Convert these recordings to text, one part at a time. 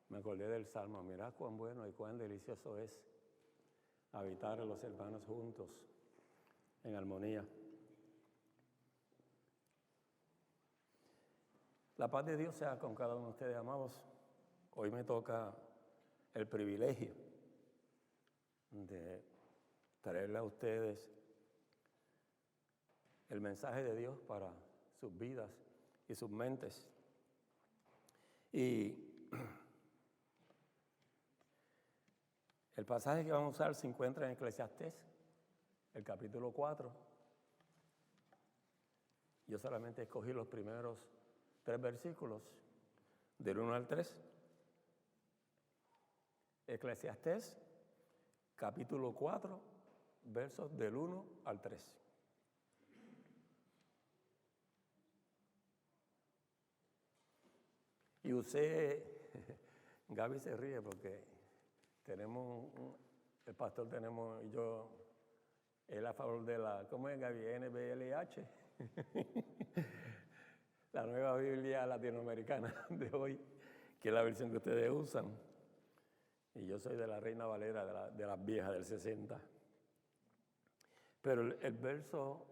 me acordé del Salmo. Mirad cuán bueno y cuán delicioso es habitar los hermanos juntos en armonía. La paz de Dios sea con cada uno de ustedes, amados. Hoy me toca el privilegio de traerle a ustedes el mensaje de Dios para sus vidas y sus mentes. Y el pasaje que vamos a usar se encuentra en Eclesiastés, el capítulo 4. Yo solamente escogí los primeros 3 versículos, del 1 al 3. Eclesiastés, capítulo 4, versos del 1 al 3. Y usted, Gaby se ríe porque el pastor y yo, él a favor de la, ¿cómo es Gaby? NBLH. La nueva Biblia latinoamericana de hoy, que es la versión que ustedes usan. Y yo soy de la Reina Valera, de las viejas, del 60. Pero el verso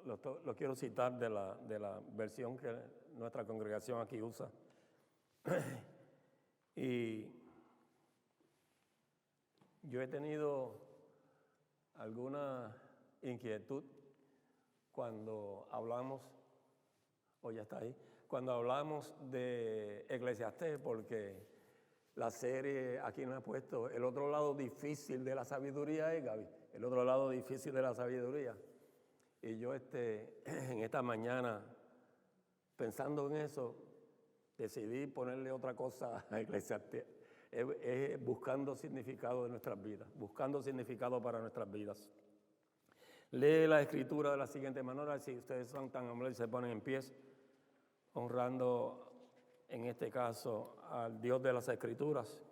lo quiero citar de la versión que nuestra congregación aquí usa. Y yo he tenido alguna inquietud cuando hablamos, ya está ahí, cuando hablamos de Eclesiastés, porque la serie aquí nos ha puesto el otro lado difícil de la sabiduría, Gaby, el otro lado difícil de la sabiduría. Y yo en esta mañana, pensando en eso, decidí ponerle otra cosa a Eclesiastés, buscando significado de nuestras vidas, buscando significado para nuestras vidas. Lee la escritura de la siguiente manera, si ustedes son tan amables y se ponen en pie, honrando en este caso al Dios de las Escrituras.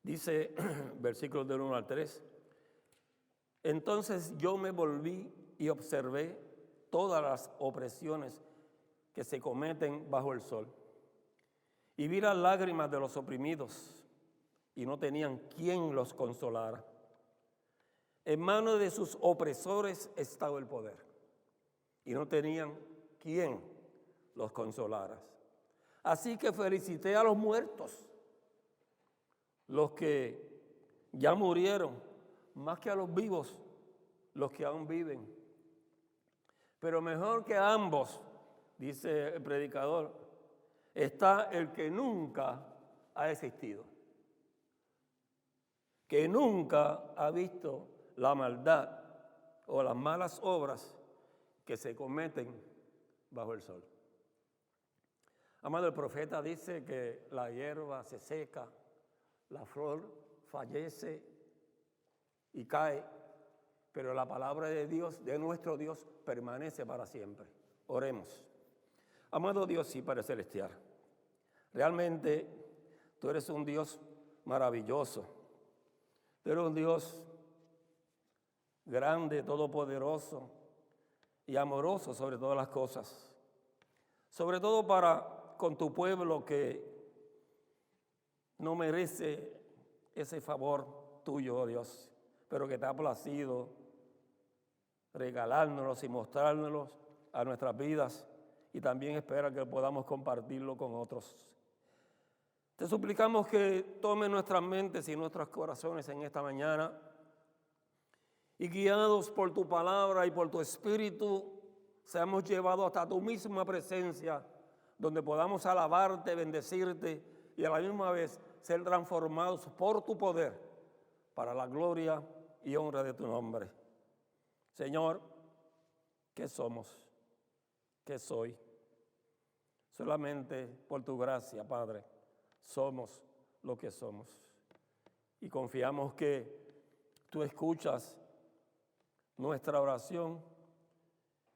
Dice, versículos del 1 al 3, entonces yo me volví y observé todas las opresiones que se cometen bajo el sol, y vi las lágrimas de los oprimidos, y no tenían quien los consolara. En manos de sus opresores estaba el poder, y no tenían quien los consolara. Así que felicité a los muertos, los que ya murieron, más que a los vivos, los que aún viven. Pero mejor que ambos, dice el predicador, está el que nunca ha existido, que nunca ha visto la maldad o las malas obras que se cometen bajo el sol. Amado, el profeta dice que la hierba se seca, la flor fallece y cae, pero la palabra de Dios, de nuestro Dios, permanece para siempre. Oremos. Amado Dios y Padre Celestial, realmente tú eres un Dios maravilloso. Tú eres un Dios grande, todopoderoso y amoroso sobre todas las cosas. Sobre todo para con tu pueblo que no merece ese favor tuyo, oh Dios, pero que te ha placido regalárnoslos y mostrárnoslos a nuestras vidas, y también espera que podamos compartirlo con otros. Te suplicamos que tome nuestras mentes y nuestros corazones en esta mañana y, guiados por tu palabra y por tu espíritu, seamos llevados hasta tu misma presencia, donde podamos alabarte, bendecirte y a la misma vez ser transformados por tu poder para la gloria y honra de tu nombre. Señor, ¿qué somos? ¿Qué soy? Solamente por tu gracia, Padre, somos lo que somos. Y confiamos que tú escuchas nuestra oración,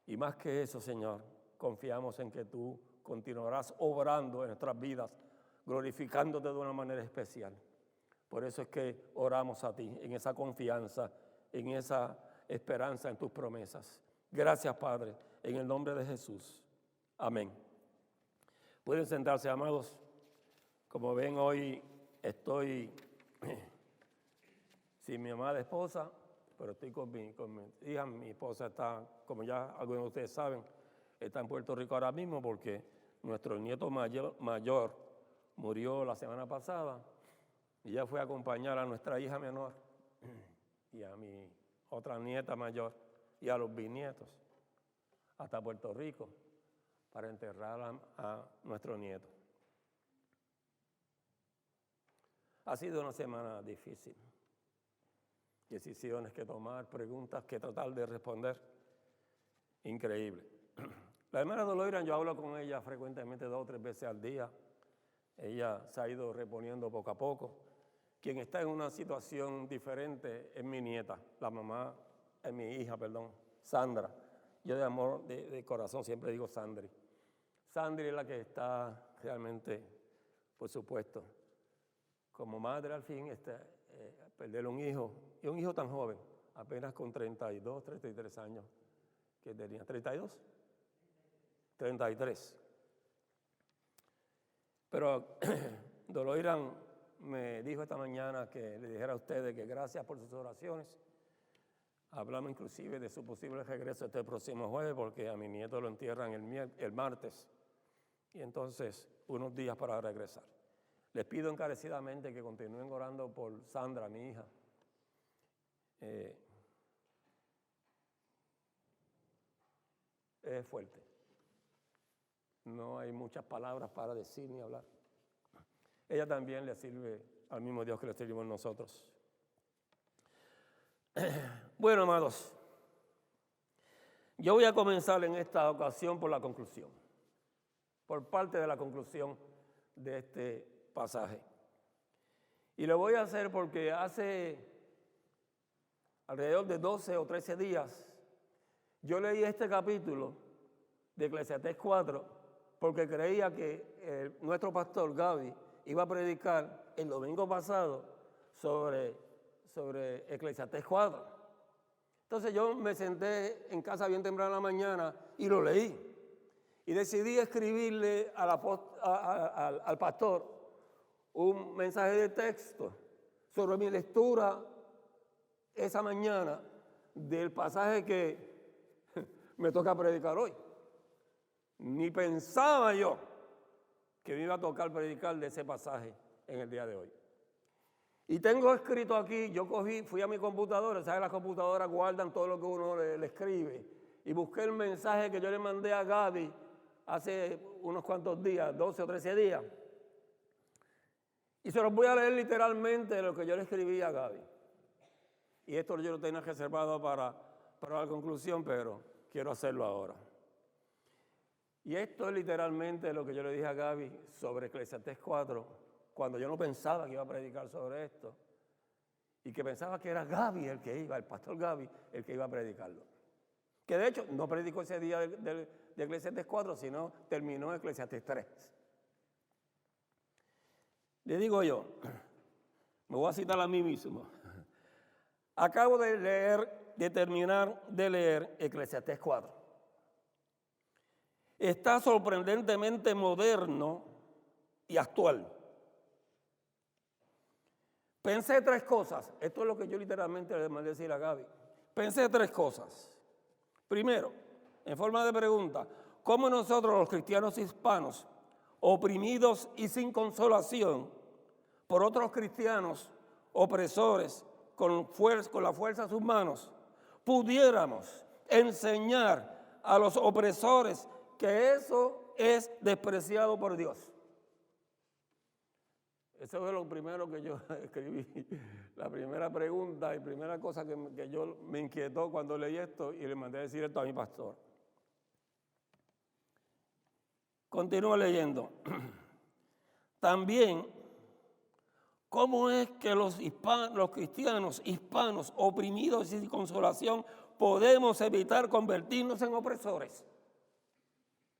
y más que eso, Señor, confiamos en que tú continuarás obrando en nuestras vidas, glorificándote de una manera especial. Por eso es que oramos a ti, en esa confianza, en esa esperanza en tus promesas. Gracias, Padre, en el nombre de Jesús. Amén. Pueden sentarse, amados. Como ven, hoy estoy sin mi amada esposa, pero estoy con mi hija. Mi esposa está, como ya algunos de ustedes saben, está en Puerto Rico ahora mismo porque nuestro nieto mayor murió la semana pasada y ella fue a acompañar a nuestra hija menor y a mi otra nieta mayor y a los bisnietos hasta Puerto Rico para enterrar a nuestro nieto. Ha sido una semana difícil. Decisiones que tomar, preguntas que tratar de responder. Increíble. La hermana Doloira, yo hablo con ella frecuentemente 2 o 3 veces al día. Ella se ha ido reponiendo poco a poco. Quien está en una situación diferente es mi nieta, la mamá, es mi hija, Sandra. Yo de amor, de corazón, siempre digo Sandri. Sandri es la que está realmente, por supuesto, como madre al fin, perder un hijo, y un hijo tan joven, apenas con 32, 33 años, que tenía 32, 33. Pero Doloiran me dijo esta mañana que le dijera a ustedes que gracias por sus oraciones. Hablamos inclusive de su posible regreso este próximo jueves, porque a mi nieto lo entierran el martes, y entonces unos días para regresar. Les pido encarecidamente que continúen orando por Sandra, mi hija. Es fuerte. No hay muchas palabras para decir ni hablar. Ella también le sirve al mismo Dios que le servimos nosotros. Bueno, amados, yo voy a comenzar en esta ocasión por la conclusión, por parte de la conclusión de este pasaje. Y lo voy a hacer porque hace alrededor de 12 o 13 días yo leí este capítulo de Eclesiastés 4 porque creía que nuestro pastor Gaby iba a predicar el domingo pasado sobre Eclesiastés 4. Entonces yo me senté en casa bien temprano en la mañana y lo leí. Y decidí escribirle al pastor un mensaje de texto sobre mi lectura esa mañana del pasaje que me toca predicar hoy. Ni pensaba yo que me iba a tocar predicar de ese pasaje en el día de hoy. Y tengo escrito aquí, fui a mi computadora, ¿sabes? Las computadoras guardan todo lo que uno le escribe. Y busqué el mensaje que yo le mandé a Gaby hace unos cuantos días, 12 o 13 días. Y se los voy a leer literalmente lo que yo le escribí a Gaby. Y esto yo lo tenía reservado para la conclusión, pero quiero hacerlo ahora. Y esto es literalmente lo que yo le dije a Gaby sobre Eclesiastés 4, cuando yo no pensaba que iba a predicar sobre esto, y que pensaba que era Gaby el pastor Gaby, el que iba a predicarlo. Que de hecho no predicó ese día de Eclesiastés 4, sino terminó Eclesiastés 3. Le digo yo, me voy a citar a mí mismo. Acabo de terminar de leer Eclesiastés 4. Está sorprendentemente moderno y actual. Pensé 3 cosas. Esto es lo que yo literalmente le mandé a decir a Gaby. Pensé 3 cosas. Primero, en forma de pregunta, ¿cómo nosotros los cristianos hispanos, oprimidos y sin consolación por otros cristianos opresores con la fuerza de sus manos, pudiéramos enseñar a los opresores que eso es despreciado por Dios? Eso fue lo primero que yo escribí, la primera pregunta y primera cosa que yo me inquietó cuando leí esto y le mandé a decir esto a mi pastor. Continúo leyendo. También, ¿cómo es que los cristianos hispanos oprimidos y sin consolación podemos evitar convertirnos en opresores?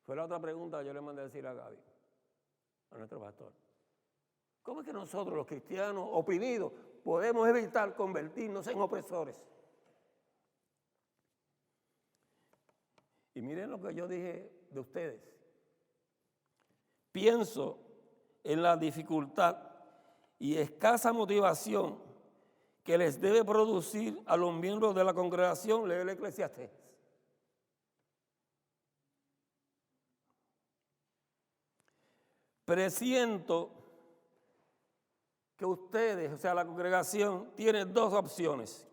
Fue la otra pregunta que yo le mandé a decir a Gaby, a nuestro pastor. ¿Cómo es que nosotros, los cristianos oprimidos, podemos evitar convertirnos en opresores? Y miren lo que yo dije de ustedes. pienso en la dificultad y escasa motivación que les debe producir a los miembros de la congregación leer el Eclesiastés. Presiento que ustedes, o sea, la congregación, tiene dos opciones.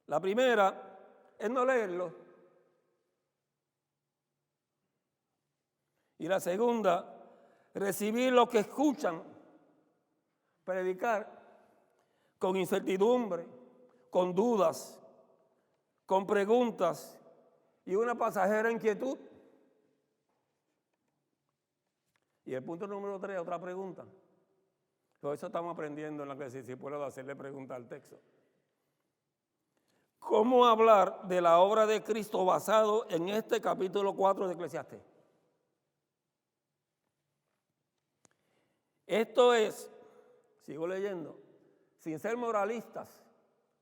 La primera es no leerlo. Y la segunda, recibir lo que escuchan, predicar con incertidumbre, con dudas, con preguntas y una pasajera inquietud. Y el punto número 3, otra pregunta. Todo eso estamos aprendiendo en la clase, si puedo hacerle pregunta al texto. ¿Cómo hablar de la obra de Cristo basado en este capítulo 4 de Eclesiastés? Esto es, sigo leyendo, sin ser moralistas.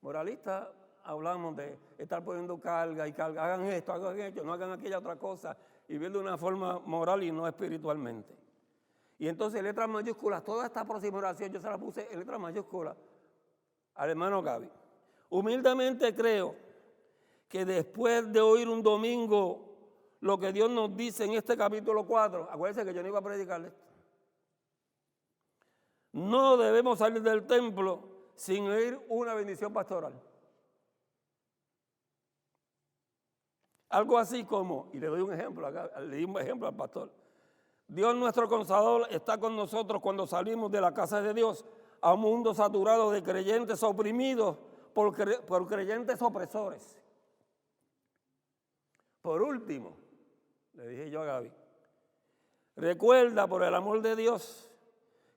Moralistas hablamos de estar poniendo carga y carga. Hagan esto, no hagan aquella otra cosa. Y ver de una forma moral y no espiritualmente. Y entonces letras mayúsculas, toda esta próxima oración yo se la puse en letras mayúsculas al hermano Gaby. Humildemente creo que después de oír un domingo lo que Dios nos dice en este capítulo 4, acuérdense que yo no iba a predicarle esto. No debemos salir del templo sin oír una bendición pastoral. Algo así como, y le doy un ejemplo acá, le di un ejemplo al pastor. Dios nuestro Consolador está con nosotros cuando salimos de la casa de Dios a un mundo saturado de creyentes oprimidos por creyentes opresores. Por último, le dije yo a Gaby, recuerda por el amor de Dios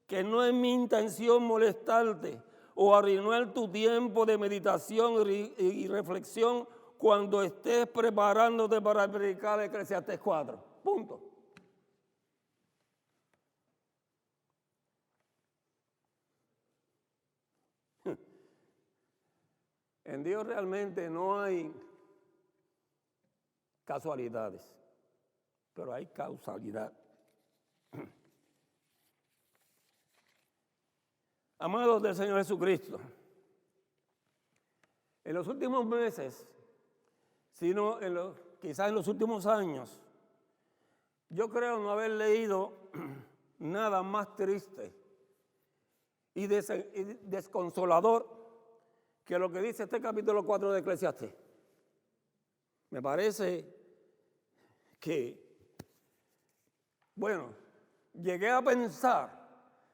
que no es mi intención molestarte o arruinar tu tiempo de meditación y reflexión cuando estés preparándote para predicar Eclesiastés 4. Punto. En Dios realmente no hay casualidades, pero hay causalidad. Amados del Señor Jesucristo, en los últimos meses, sino quizás en los últimos años, yo creo no haber leído nada más triste y desconsolador que lo que dice este capítulo 4 de Eclesiastés. Me parece que, bueno, llegué a pensar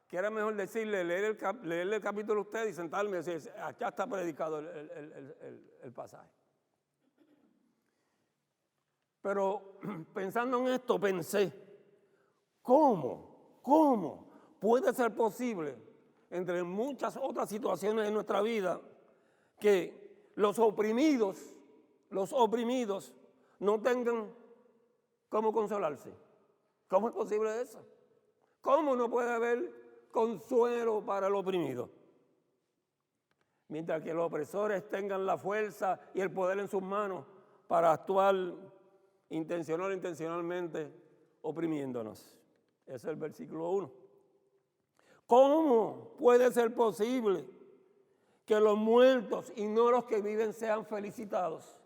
que era mejor decirle, leerle el capítulo a usted y sentarme y decir, acá está predicado el pasaje. Pero pensando en esto, pensé, ¿cómo puede ser posible, entre muchas otras situaciones de nuestra vida, que los oprimidos no tengan cómo consolarse? ¿Cómo es posible eso? ¿Cómo no puede haber consuelo para el oprimido? Mientras que los opresores tengan la fuerza y el poder en sus manos para actuar intencional o intencionalmente oprimiéndonos. Ese es el versículo 1. ¿Cómo puede ser posible que los muertos y no los que viven sean felicitados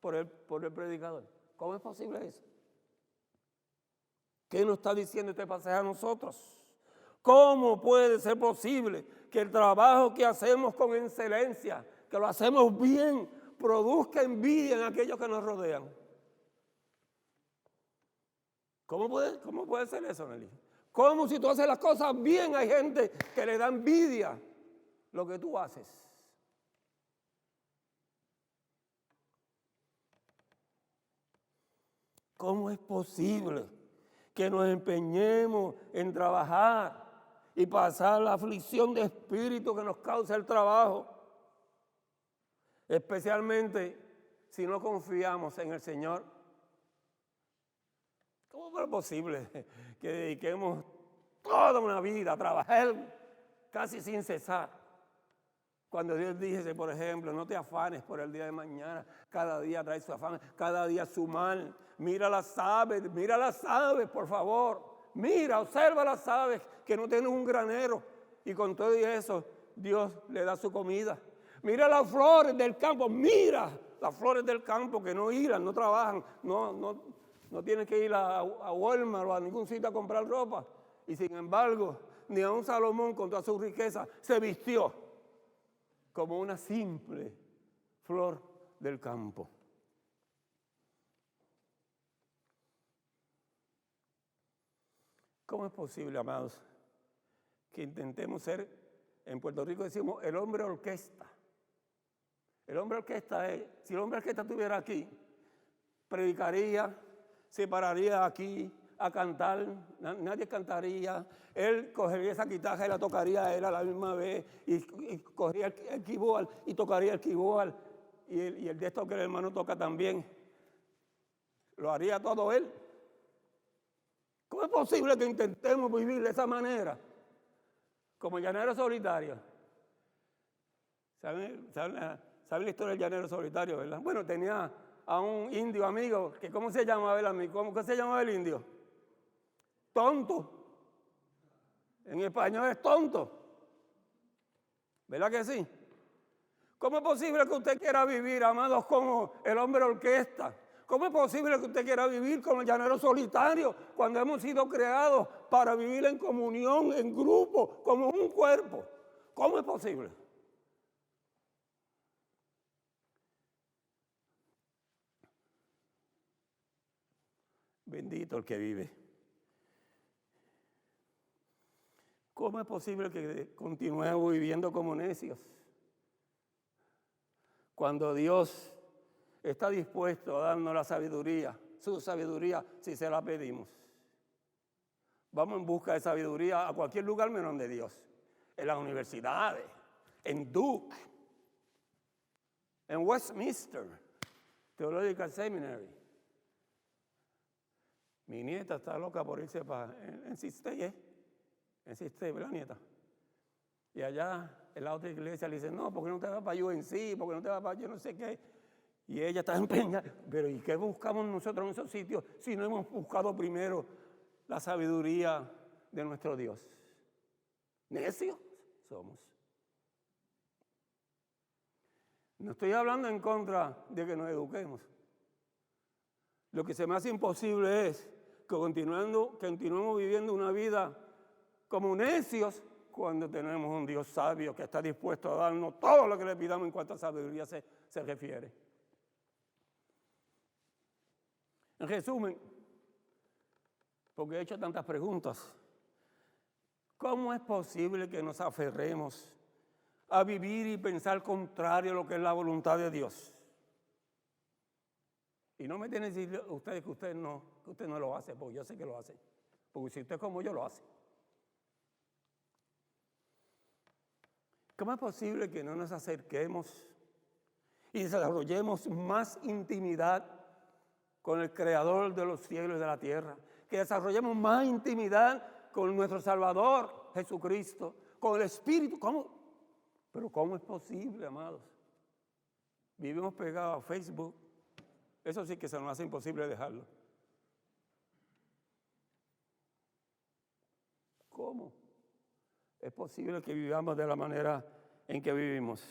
por el predicador? ¿Cómo es posible eso? ¿Qué nos está diciendo este pasaje a nosotros? ¿Cómo puede ser posible que el trabajo que hacemos con excelencia, que lo hacemos bien, produzca envidia en aquellos que nos rodean? ¿Cómo puede ser eso, Nelly? ¿Cómo si tú haces las cosas bien hay gente que le da envidia lo que tú haces? ¿Cómo es posible que nos empeñemos en trabajar y pasar la aflicción de espíritu que nos causa el trabajo? Especialmente si no confiamos en el Señor. ¿Cómo es posible que dediquemos toda una vida a trabajar casi sin cesar? Cuando Dios dice, por ejemplo, no te afanes por el día de mañana, cada día trae su afán, cada día su mal. Mira las aves, por favor. Mira, observa las aves que no tienen un granero. Y con todo eso, Dios le da su comida. Mira las flores del campo. Mira las flores del campo que no hilan, no trabajan, no tienen que ir a Walmart o a ningún sitio a comprar ropa. Y sin embargo, ni aun Salomón con toda su riqueza se vistió como una simple flor del campo. ¿Cómo es posible, amados, que intentemos ser, en Puerto Rico decimos, el hombre orquesta? El hombre orquesta es, si el hombre orquesta estuviera aquí, predicaría, se pararía aquí a cantar, nadie cantaría, él cogería esa guitarra y la tocaría a él a la misma vez, y cogería el keyboard y tocaría el keyboard, y el de esto que el hermano toca también, lo haría todo él. ¿Cómo es posible que intentemos vivir de esa manera? Como el llanero solitario. ¿Saben la historia del llanero solitario, verdad? Bueno, tenía a un indio amigo, que ¿cómo se llamaba el amigo? ¿Cómo se llamaba el indio? Tonto. En español es tonto. ¿Verdad que sí? ¿Cómo es posible que usted quiera vivir, amados, como el hombre orquesta? ¿Cómo es posible que usted quiera vivir como el llanero solitario cuando hemos sido creados para vivir en comunión, en grupo, como un cuerpo? ¿Cómo es posible? Bendito el que vive. ¿Cómo es posible que continuemos viviendo como necios cuando Dios está dispuesto a darnos la sabiduría, su sabiduría, si se la pedimos? Vamos en busca de sabiduría a cualquier lugar menos de Dios. En las universidades, en Duke, en Westminster Theological Seminary. Mi nieta está loca por irse en Sistey, en Sistey, ¿verdad, nieta? Y allá, en la otra iglesia, le dice, no, ¿por qué no te vas para UNC? ¿Por qué no te vas para yo no sé qué? Y ella está empeñada. Pero ¿y qué buscamos nosotros en esos sitios si no hemos buscado primero la sabiduría de nuestro Dios? Necios somos. No estoy hablando en contra de que nos eduquemos. Lo que se me hace imposible es que continuemos viviendo una vida como necios cuando tenemos un Dios sabio que está dispuesto a darnos todo lo que le pidamos en cuanto a sabiduría se refiere. En resumen, porque he hecho tantas preguntas, ¿cómo es posible que nos aferremos a vivir y pensar contrario a lo que es la voluntad de Dios? Y no me tienen que decir ustedes que usted no lo hace, porque yo sé que lo hace. Porque si usted es como yo, lo hace. ¿Cómo es posible que no nos acerquemos y desarrollemos más intimidad con el Creador de los cielos y de la tierra? Que desarrollemos más intimidad con nuestro Salvador, Jesucristo, con el Espíritu. ¿Cómo? Pero ¿cómo es posible, amados? Vivimos pegados a Facebook. Eso sí que se nos hace imposible dejarlo. ¿Cómo es posible que vivamos de la manera en que vivimos?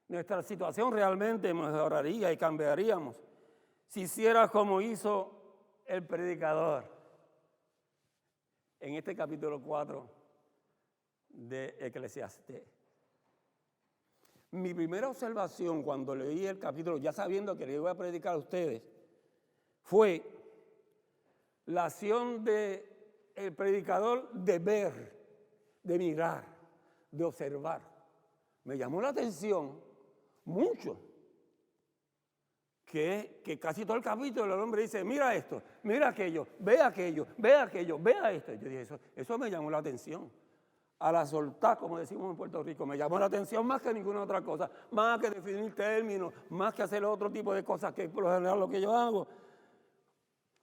Nuestra situación realmente mejoraría y cambiaríamos si hiciera como hizo el predicador en este capítulo 4 de Eclesiastés. Mi primera observación cuando leí el capítulo, ya sabiendo que le iba a predicar a ustedes, fue la acción del predicador de ver, de mirar, de observar. Me llamó la atención mucho que casi todo el capítulo el hombre dice, mira esto, mira aquello, ve aquello, ve aquello, vea esto. Yo dije, eso me llamó la atención. A la soltar, como decimos en Puerto Rico, me llamó la atención más que ninguna otra cosa, más que definir términos, más que hacer otro tipo de cosas que por lo general lo que yo hago.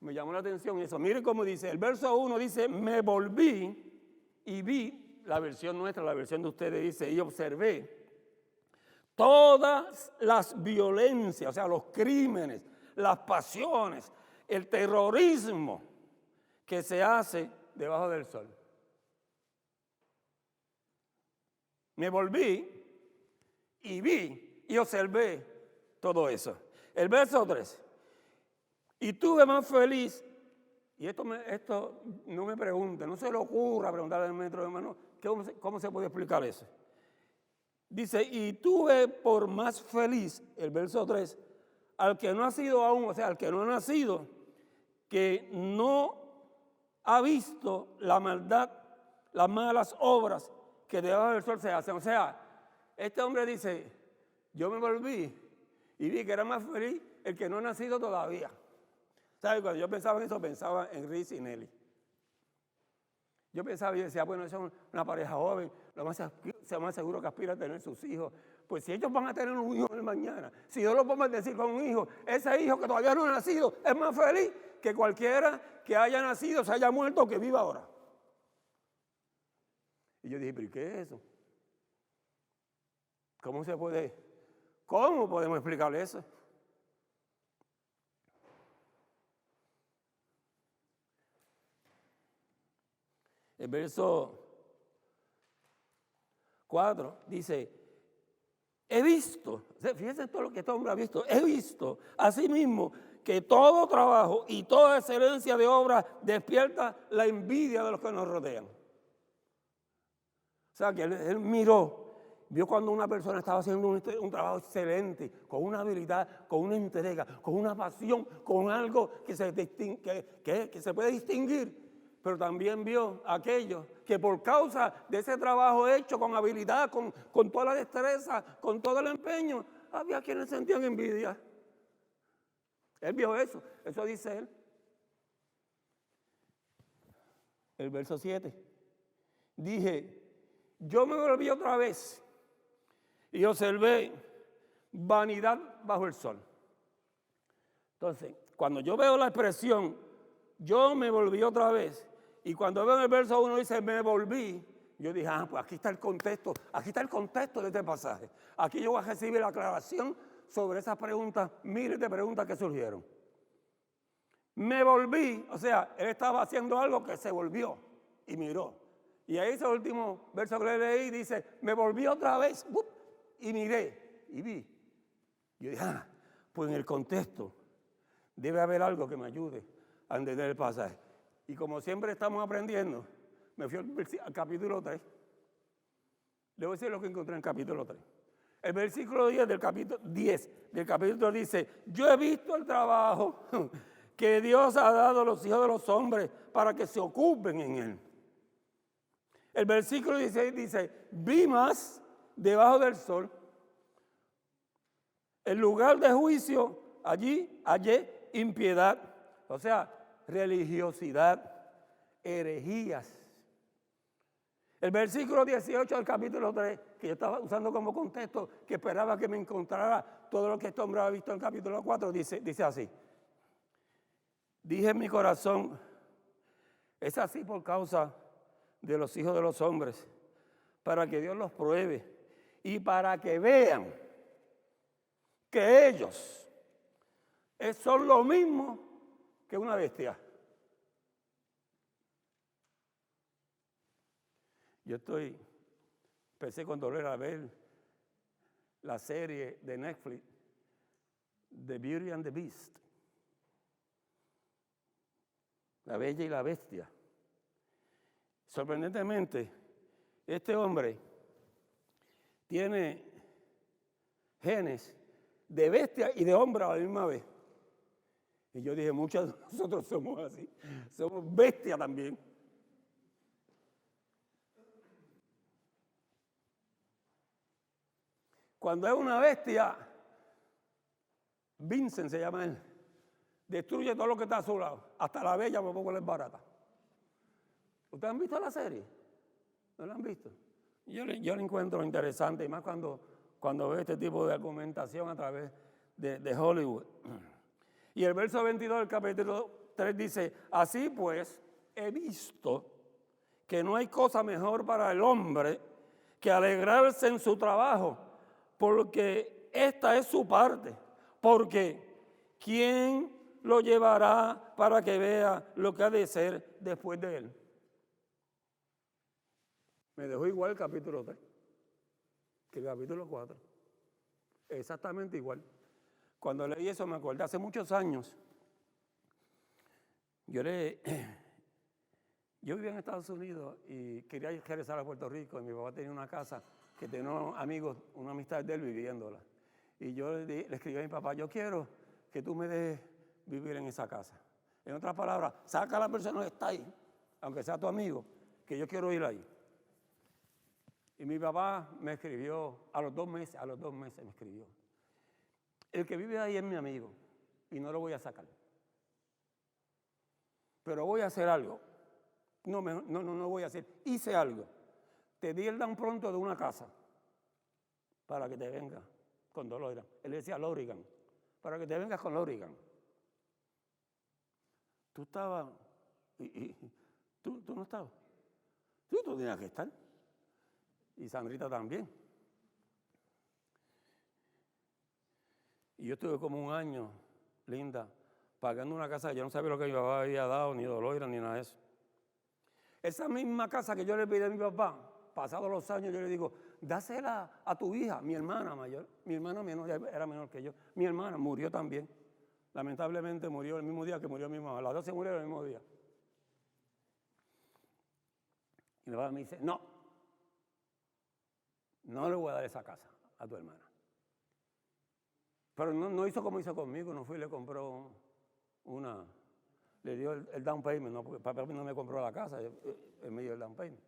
Me llamó la atención eso. Miren cómo dice, el verso 1 dice, me volví y vi, la versión nuestra, la versión de ustedes dice, y observé todas las violencias, o sea, los crímenes, las pasiones, el terrorismo que se hace debajo del sol. Me volví y vi y observé todo eso. El verso 3. Y tuve más feliz, y esto no me pregunte, no se le ocurra preguntarle al maestro, hermano, ¿cómo se puede explicar eso? Dice, y tuve por más feliz, el verso 3, al que no ha sido aún, o sea, al que no ha nacido, que no ha visto la maldad, las malas obras que debajo del sol se hacen. O sea, este hombre dice, yo me volví y vi que era más feliz el que no ha nacido todavía. ¿Sabes? Cuando yo pensaba en eso, pensaba en Riz y Nelly. Yo pensaba y decía, bueno, son una pareja joven, lo más seguro que aspira a tener sus hijos. Pues si ellos van a tener un hijo en el mañana, si yo lo puedo decir con un hijo, ese hijo que todavía no ha nacido es más feliz que cualquiera que haya nacido, se haya muerto o que viva ahora. Y yo dije, ¿pero qué es eso? ¿Cómo podemos explicarle eso? El verso 4 dice, he visto, fíjense todo lo que este hombre ha visto, he visto asimismo que todo trabajo y toda excelencia de obra despierta la envidia de los que nos rodean. O sea, que él vio cuando una persona estaba haciendo un trabajo excelente, con una habilidad, con una entrega, con una pasión, con algo que se puede distinguir. Pero también vio aquellos que por causa de ese trabajo hecho con habilidad, con toda la destreza, con todo el empeño, había quienes sentían envidia. Él vio eso dice él. El verso 7. Dije, yo me volví otra vez y observé vanidad bajo el sol. Entonces, cuando yo veo la expresión, yo me volví otra vez, y cuando veo en el verso 1 dice, me volví, yo dije, pues aquí está el contexto de este pasaje. Aquí yo voy a recibir la aclaración sobre esas preguntas, miles de preguntas que surgieron. Me volví, o sea, él estaba haciendo algo que se volvió y miró. Y ahí ese último verso que le leí dice, me volví otra vez y miré y vi. Yo dije, pues en el contexto debe haber algo que me ayude a entender el pasaje. Y como siempre estamos aprendiendo, me fui al capítulo 3. Le voy a decir lo que encontré en el capítulo 3. El versículo 10 del capítulo dice, yo he visto el trabajo que Dios ha dado a los hijos de los hombres para que se ocupen en él. El versículo 16 dice, vi más debajo del sol, el lugar de juicio, allí hallé impiedad, o sea, religiosidad, herejías. El versículo 18 del capítulo 3, que yo estaba usando como contexto, que esperaba que me encontrara todo lo que este hombre había visto en el capítulo 4, dice así. Dije en mi corazón, es así por causa de los hijos de los hombres, para que Dios los pruebe y para que vean que ellos son lo mismo que una bestia. Yo empecé con dolor a ver la serie de Netflix, The Beauty and the Beast, La Bella y la Bestia. Sorprendentemente, este hombre tiene genes de bestia y de hombre a la misma vez. Y yo dije, muchos de nosotros somos así, somos bestias también. Cuando es una bestia, Vincent se llama él, destruye todo lo que está a su lado, hasta la bella por poco les barata. ¿Ustedes han visto la serie? ¿No la han visto? Yo la encuentro interesante, y más cuando veo este tipo de argumentación a través de Hollywood. Y el verso 22 del capítulo 3 dice, así pues, he visto que no hay cosa mejor para el hombre que alegrarse en su trabajo, porque esta es su parte. Porque ¿quién lo llevará para que vea lo que ha de ser después de él. Me dejó igual el capítulo 3 que el capítulo 4. Exactamente igual. Cuando leí eso me acordé, hace muchos años, yo vivía en Estados Unidos y quería regresar a Puerto Rico, y mi papá tenía una casa que tenía unos amigos, una amistad de él viviéndola. Y yo le escribí a mi papá, yo quiero que tú me dejes vivir en esa casa. En otras palabras, saca a la persona que está ahí, aunque sea tu amigo, que yo quiero ir ahí. Y mi papá me escribió, a los dos meses me escribió. El que vive ahí es mi amigo y no lo voy a sacar. Pero voy a hacer algo. No voy a hacer. Hice algo. Te di el dan pronto de una casa para que te vengas con Lorigan. Él decía Lorigan, para que te vengas con Lorigan. Tú estabas, tú no estabas. Tú tenías que estar. Y Sandrita también. Y yo estuve como un año, Linda, pagando una casa que yo no sabía lo que mi papá había dado, ni Lorigan, ni nada de eso. Esa misma casa que yo le pedí a mi papá, pasados los años, yo le digo, dásela a tu hija, mi hermana mayor. Mi hermana menor, era menor que yo. Mi hermana murió también. Lamentablemente murió el mismo día que murió mi mamá. Las dos se murieron el mismo día. Y mi papá me dice, no le voy a dar esa casa a tu hermana. Pero no hizo como hizo conmigo, no fue y le compró le dio el down payment, no, porque papá no me compró la casa, él me dio el down payment.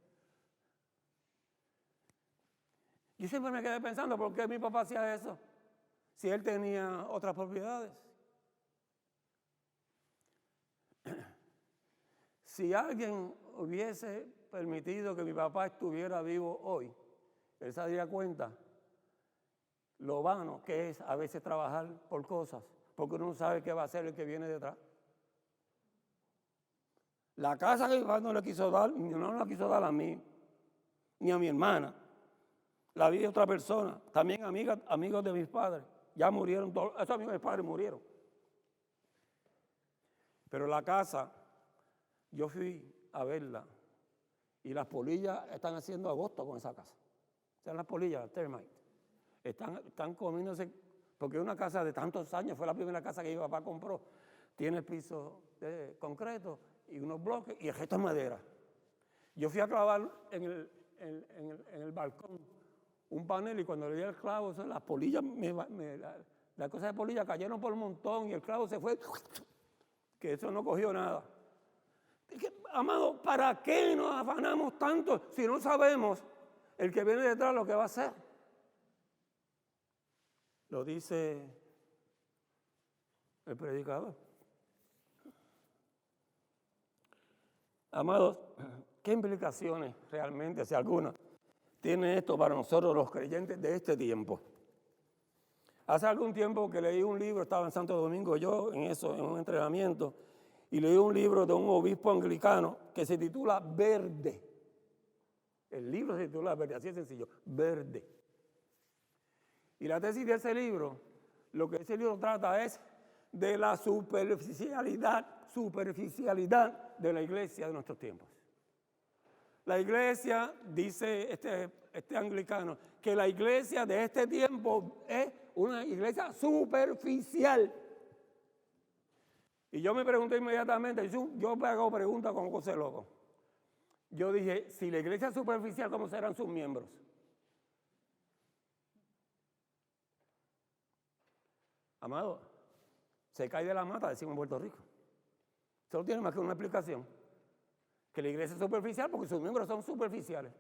Yo siempre me quedé pensando, ¿por qué mi papá hacía eso? Si él tenía otras propiedades. Si alguien hubiese permitido que mi papá estuviera vivo hoy, él se daría cuenta lo vano que es a veces trabajar por cosas, porque uno no sabe qué va a hacer el que viene detrás. La casa que mi papá no la quiso dar a mí, ni a mi hermana. La vi de otra persona, también amigos de mis padres. Ya murieron todos, esos amigos de mis padres murieron. Pero la casa, yo fui a verla y las polillas están haciendo agosto con esa casa. O sea, las polillas, las termites. Están comiéndose, porque es una casa de tantos años, fue la primera casa que mi papá compró. Tiene el piso de concreto y unos bloques y el resto es madera. Yo fui a clavar en el balcón un panel y cuando le di el clavo, las polillas, las cosas de polilla cayeron por un montón y el clavo se fue, que eso no cogió nada. Amado, ¿para qué nos afanamos tanto si no sabemos el que viene detrás lo que va a hacer? Lo dice el predicador. Amados, ¿qué implicaciones realmente, si alguna, tiene esto para nosotros los creyentes de este tiempo? Hace algún tiempo que leí un libro, estaba en Santo Domingo yo en un entrenamiento, y leí un libro de un obispo anglicano que se titula Verde. El libro se titula Verde, así de sencillo, Verde. Y la tesis de ese libro, lo que ese libro trata es de la superficialidad de la iglesia de nuestros tiempos. La iglesia, dice este anglicano, que la iglesia de este tiempo es una iglesia superficial. Y yo me pregunté inmediatamente, yo me hago preguntas como José Loco. Yo dije, si la iglesia es superficial, ¿cómo serán sus miembros? Amado, se cae de la mata, decimos en Puerto Rico. Solo tiene más que una explicación. Que la iglesia es superficial porque sus miembros son superficiales.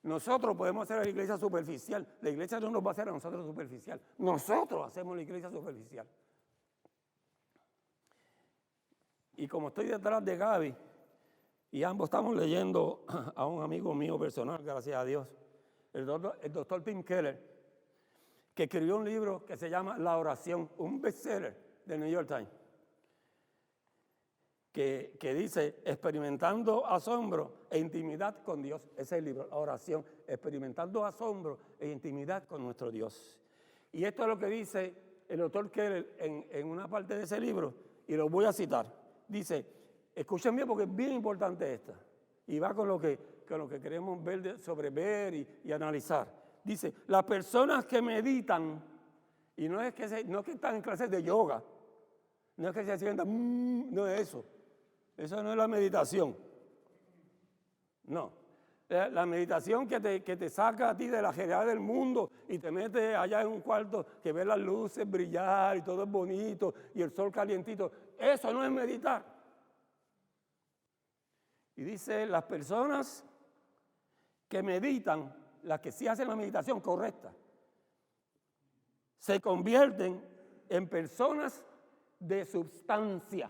Nosotros podemos hacer la iglesia superficial. La iglesia no nos va a hacer a nosotros superficial. Nosotros hacemos la iglesia superficial. Y como estoy detrás de Gaby, y ambos estamos leyendo a un amigo mío personal, gracias a Dios, el doctor Tim Keller, que escribió un libro que se llama La Oración, un bestseller del New York Times, que dice, experimentando asombro e intimidad con Dios. Ese es el libro, La Oración, experimentando asombro e intimidad con nuestro Dios. Y esto es lo que dice el doctor Keller en una parte de ese libro, y lo voy a citar. Dice, escuchen bien porque es bien importante esta. Y va con lo que queremos ver sobre ver y analizar. Dice, las personas que meditan, y no es que están en clases de yoga, no es que se sientan, no es eso. Eso no es la meditación. No. La meditación que te saca a ti de la ajedrez del mundo y te mete allá en un cuarto que ve las luces brillar y todo es bonito y el sol calientito. Eso no es meditar. Y dice, las personas que meditan, las que sí hacen la meditación correcta, se convierten en personas de substancia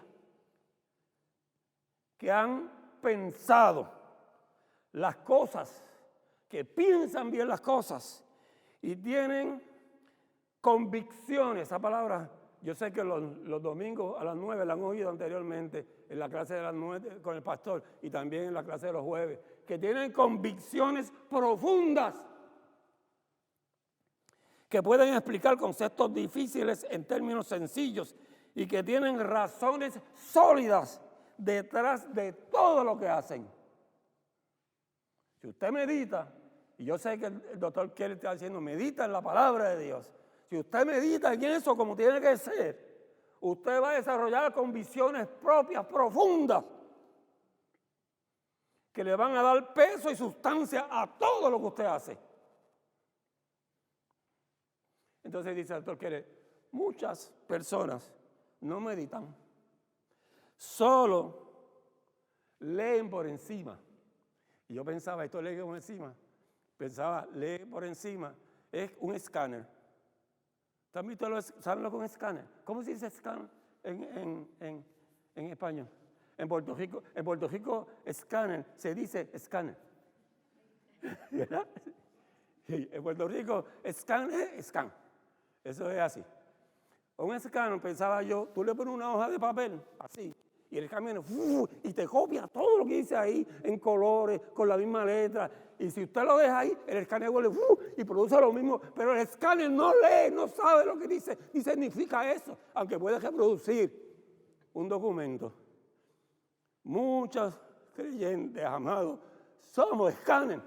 que han pensado las cosas, que piensan bien las cosas y tienen convicciones. Esa palabra, yo sé que los domingos a las 9 la han oído anteriormente en la clase de las 9 con el pastor y también en la clase de los jueves, que tienen convicciones profundas, que pueden explicar conceptos difíciles en términos sencillos y que tienen razones sólidas detrás de todo lo que hacen. Si usted medita, y yo sé que el doctor Kelly está diciendo, medita en la palabra de Dios. Si usted medita en eso como tiene que ser, usted va a desarrollar convicciones propias, profundas, que le van a dar peso y sustancia a todo lo que usted hace. Entonces dice el doctor Kelly, muchas personas no meditan, solo leen por encima. Y yo pensaba, esto lee por encima. Pensaba, lee por encima. Es un escáner. ¿Saben lo que es un escáner? ¿Cómo se dice escáner en español? En Puerto Rico, escáner se dice escáner. ¿Verdad? En Puerto Rico, escáner es scan. Eso es así. Un escáner, pensaba yo, tú le pones una hoja de papel, así. Y el escáner y te copia todo lo que dice ahí en colores, con la misma letra. Y si usted lo deja ahí, el escáner vuelve y produce lo mismo. Pero el escáner no lee, no sabe lo que dice, ni significa eso, aunque puede reproducir un documento. Muchos creyentes, amados, somos escáner.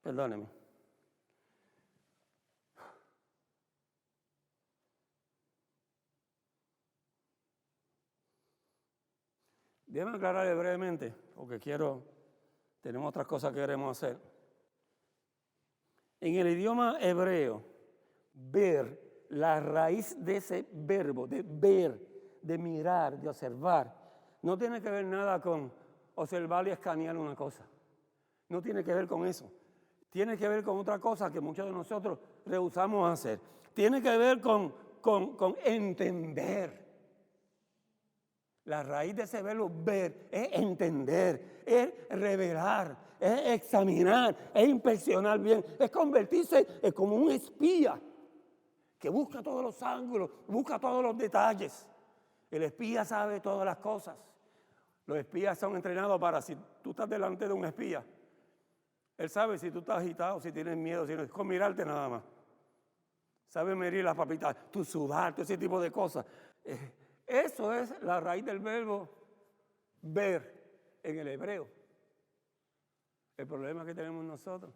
Perdóneme. Déjame aclararle brevemente, porque tenemos otras cosas que queremos hacer. En el idioma hebreo, ver, la raíz de ese verbo, de ver, de mirar, de observar, no tiene que ver nada con observar y escanear una cosa. No tiene que ver con eso. Tiene que ver con otra cosa que muchos de nosotros rehusamos hacer. Tiene que ver con entender. La raíz de ese verbo ver es entender, es revelar, es examinar, es inspeccionar bien, es convertirse como un espía que busca todos los ángulos, busca todos los detalles. El espía sabe todas las cosas. Los espías son entrenados para, si tú estás delante de un espía, él sabe si tú estás agitado, si tienes miedo, si no, es con mirarte nada más. Sabe medir las papitas, tu sudar, todo ese tipo de cosas. Eso es la raíz del verbo ver en el hebreo. El problema que tenemos nosotros,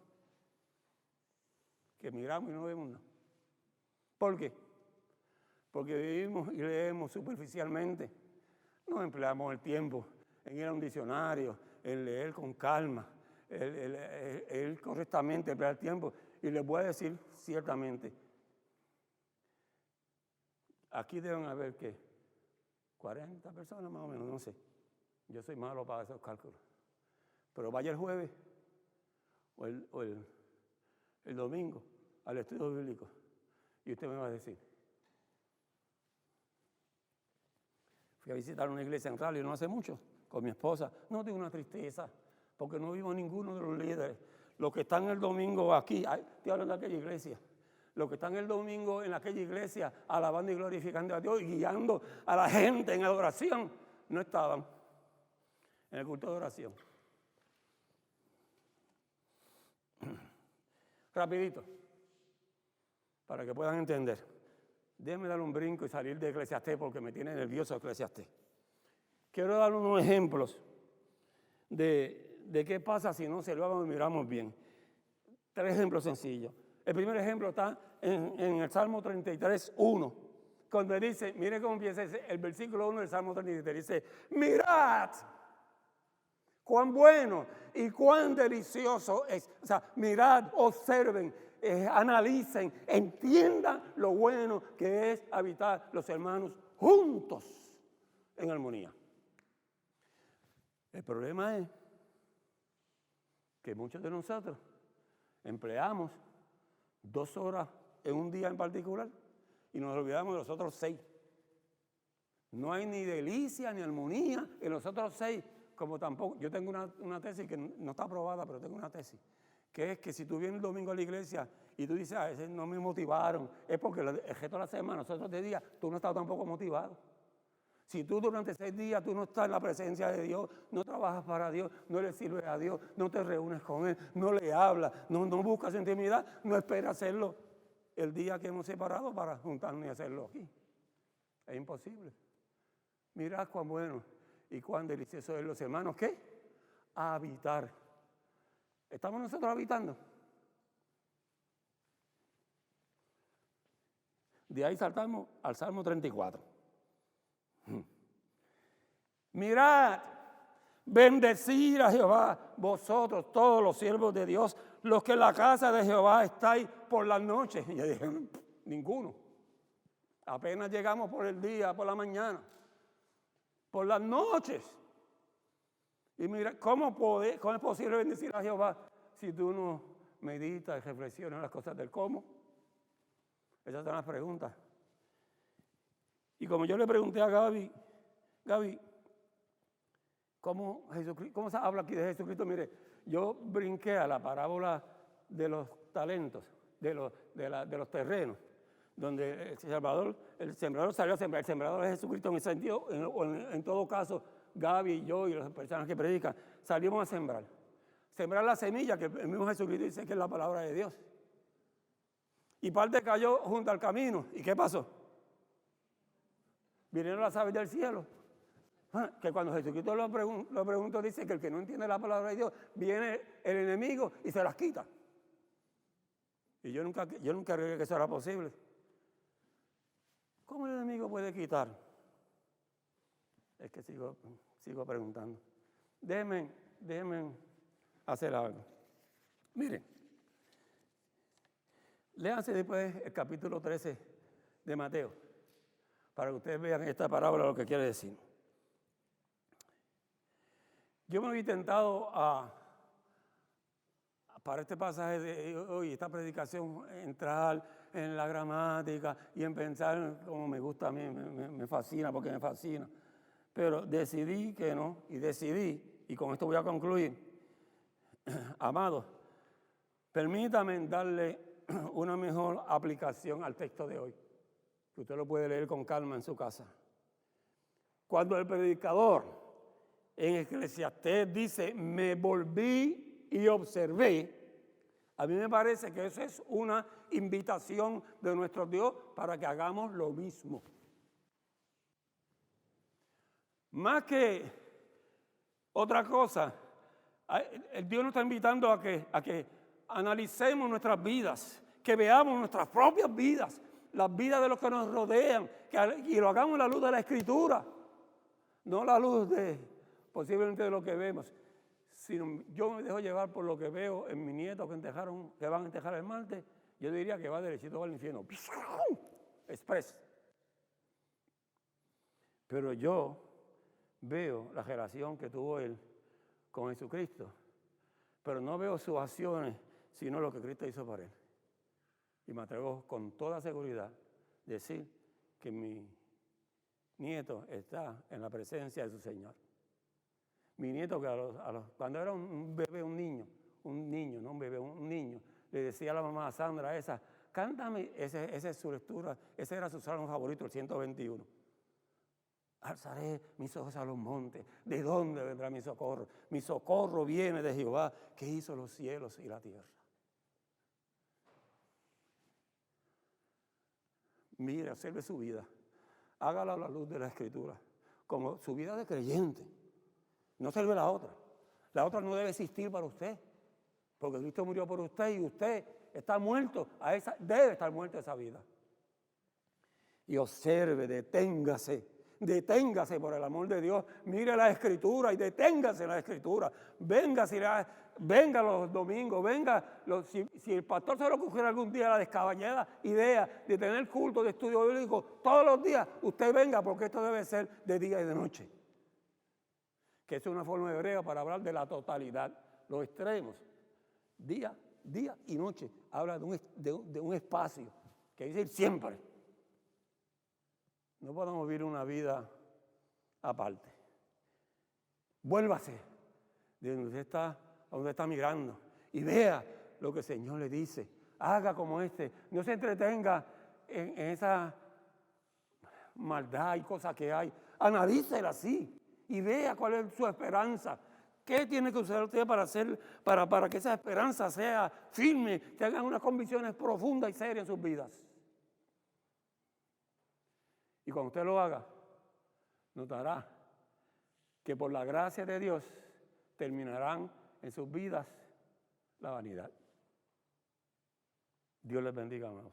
que miramos y no vemos nada. ¿Por qué? Porque vivimos y leemos superficialmente. No empleamos el tiempo en ir a un diccionario, en leer con calma, el correctamente, emplear el tiempo. Y les voy a decir ciertamente, aquí deben haber, ¿qué? 40 personas más o menos, no sé. Yo soy malo para esos cálculos. Pero vaya el jueves o el domingo al estudio bíblico y usted me va a decir. Fui a visitar una iglesia en Raleigh no hace mucho con mi esposa. No tengo una tristeza porque no vivo ninguno de los líderes. Los que están el domingo aquí, estoy hablando de aquella iglesia. Los que están el domingo en aquella iglesia alabando y glorificando a Dios y guiando a la gente en adoración, no estaban en el culto de oración. Rapidito, para que puedan entender. Déjenme dar un brinco y salir de Eclesiastés porque me tiene nervioso Eclesiastés. Quiero dar unos ejemplos de qué pasa si no observamos y miramos bien. 3 ejemplos sencillos. El primer ejemplo está en el Salmo 33, 1. Cuando dice, mire cómo empieza el versículo 1 del Salmo 33, dice, mirad cuán bueno y cuán delicioso es. O sea, mirad, observen, analicen, entiendan lo bueno que es habitar los hermanos juntos en armonía. El problema es que muchos de nosotros empleamos 2 horas en un día en particular y nos olvidamos de los otros 6. No hay ni delicia ni armonía en los otros 6, como tampoco. Yo tengo una tesis que no está aprobada, pero tengo una tesis, que es que si tú vienes el domingo a la iglesia y tú dices, ese no me motivaron, es porque el resto de la semana, los otros 10 días, tú no estás tampoco motivado. Si tú durante 6 días tú no estás en la presencia de Dios, no trabajas para Dios, no le sirves a Dios, no te reúnes con Él, no le hablas, no buscas intimidad, no esperas hacerlo el día que hemos separado para juntarnos y hacerlo aquí. Es imposible. Mirad cuán bueno y cuán delicioso es los hermanos, ¿qué? Habitar. ¿Estamos nosotros habitando? De ahí saltamos al Salmo 34. Mirad, bendecid a Jehová, vosotros, todos los siervos de Dios, los que en la casa de Jehová estáis por las noches. Y yo dije, ninguno. Apenas llegamos por el día, por la mañana. Por las noches. Y mira, ¿cómo es posible bendecir a Jehová si tú no meditas y reflexionas en las cosas del cómo? Esas son las preguntas. Y como yo le pregunté a Gaby, ¿cómo se habla aquí de Jesucristo? Mire, yo brinqué a la parábola de los talentos, de los terrenos, donde el sembrador salió a sembrar. El sembrador es Jesucristo en ese sentido, en todo caso, Gaby y yo y las personas que predican, salimos a sembrar. Sembrar la semilla, que el mismo Jesucristo dice que es la palabra de Dios. Y parte cayó junto al camino. ¿Y qué pasó? Vinieron las aves del cielo. Que cuando Jesucristo lo preguntó, dice que el que no entiende la palabra de Dios, viene el enemigo y se las quita. Y yo nunca creí que eso era posible. ¿Cómo el enemigo puede quitar? Es que sigo preguntando. Déjenme hacer algo. Miren, léanse después el capítulo 13 de Mateo, para que ustedes vean esta parábola lo que quiere decir. Yo me había intentado para este pasaje de hoy, esta predicación, entrar en la gramática y en pensar como me gusta a mí, me fascina, porque me fascina. Pero decidí que no, y con esto voy a concluir. Amados, permítame darle una mejor aplicación al texto de hoy, que usted lo puede leer con calma en su casa. Cuando el predicador en Eclesiastés dice, me volví y observé, a mí me parece que esa es una invitación de nuestro Dios para que hagamos lo mismo. Más que otra cosa, el Dios nos está invitando a que analicemos nuestras vidas, que veamos nuestras propias vidas, las vidas de los que nos rodean, y lo hagamos a la luz de la Escritura, no a la luz posiblemente de lo que vemos, sino yo me dejo llevar por lo que veo en mi nieto que van a enterrar el martes. Yo diría que va derechito al infierno, express. Pero yo veo la relación que tuvo él con Jesucristo, pero no veo sus acciones, sino lo que Cristo hizo por él. Y me atrevo con toda seguridad a decir que mi nieto está en la presencia de su Señor. Mi nieto, que cuando era un bebé, un niño, le decía a la mamá Sandra cántame, esa es su lectura, ese era su salmo favorito, el 121. Alzaré mis ojos a los montes, ¿de dónde vendrá mi socorro? Mi socorro viene de Jehová, que hizo los cielos y la tierra. Mire, observe su vida. Hágala a la luz de la Escritura, como su vida de creyente. No observe la otra. La otra no debe existir para usted, porque Cristo murió por usted y usted está muerto, debe estar muerto a esa vida. Y observe, deténgase por el amor de Dios, mire la Escritura y deténgase en la Escritura. Venga los domingos, si el pastor se le ocurriera algún día la descabellada idea de tener culto de estudio bíblico todos los días, usted venga, porque esto debe ser de día y de noche. Que es una forma hebrea para hablar de la totalidad, los extremos, día y noche. Habla de un espacio, que dice siempre. No podemos vivir una vida aparte. Vuélvase de donde usted está, a donde está mirando, y vea lo que el Señor le dice. Haga como no se entretenga en esa maldad y cosas que hay. Analícela así y vea cuál es su esperanza. ¿Qué tiene que usar usted para que esa esperanza sea firme, que hagan unas convicciones profundas y serias en sus vidas? Y cuando usted lo haga, notará que por la gracia de Dios terminarán en sus vidas la vanidad. Dios les bendiga, hermanos.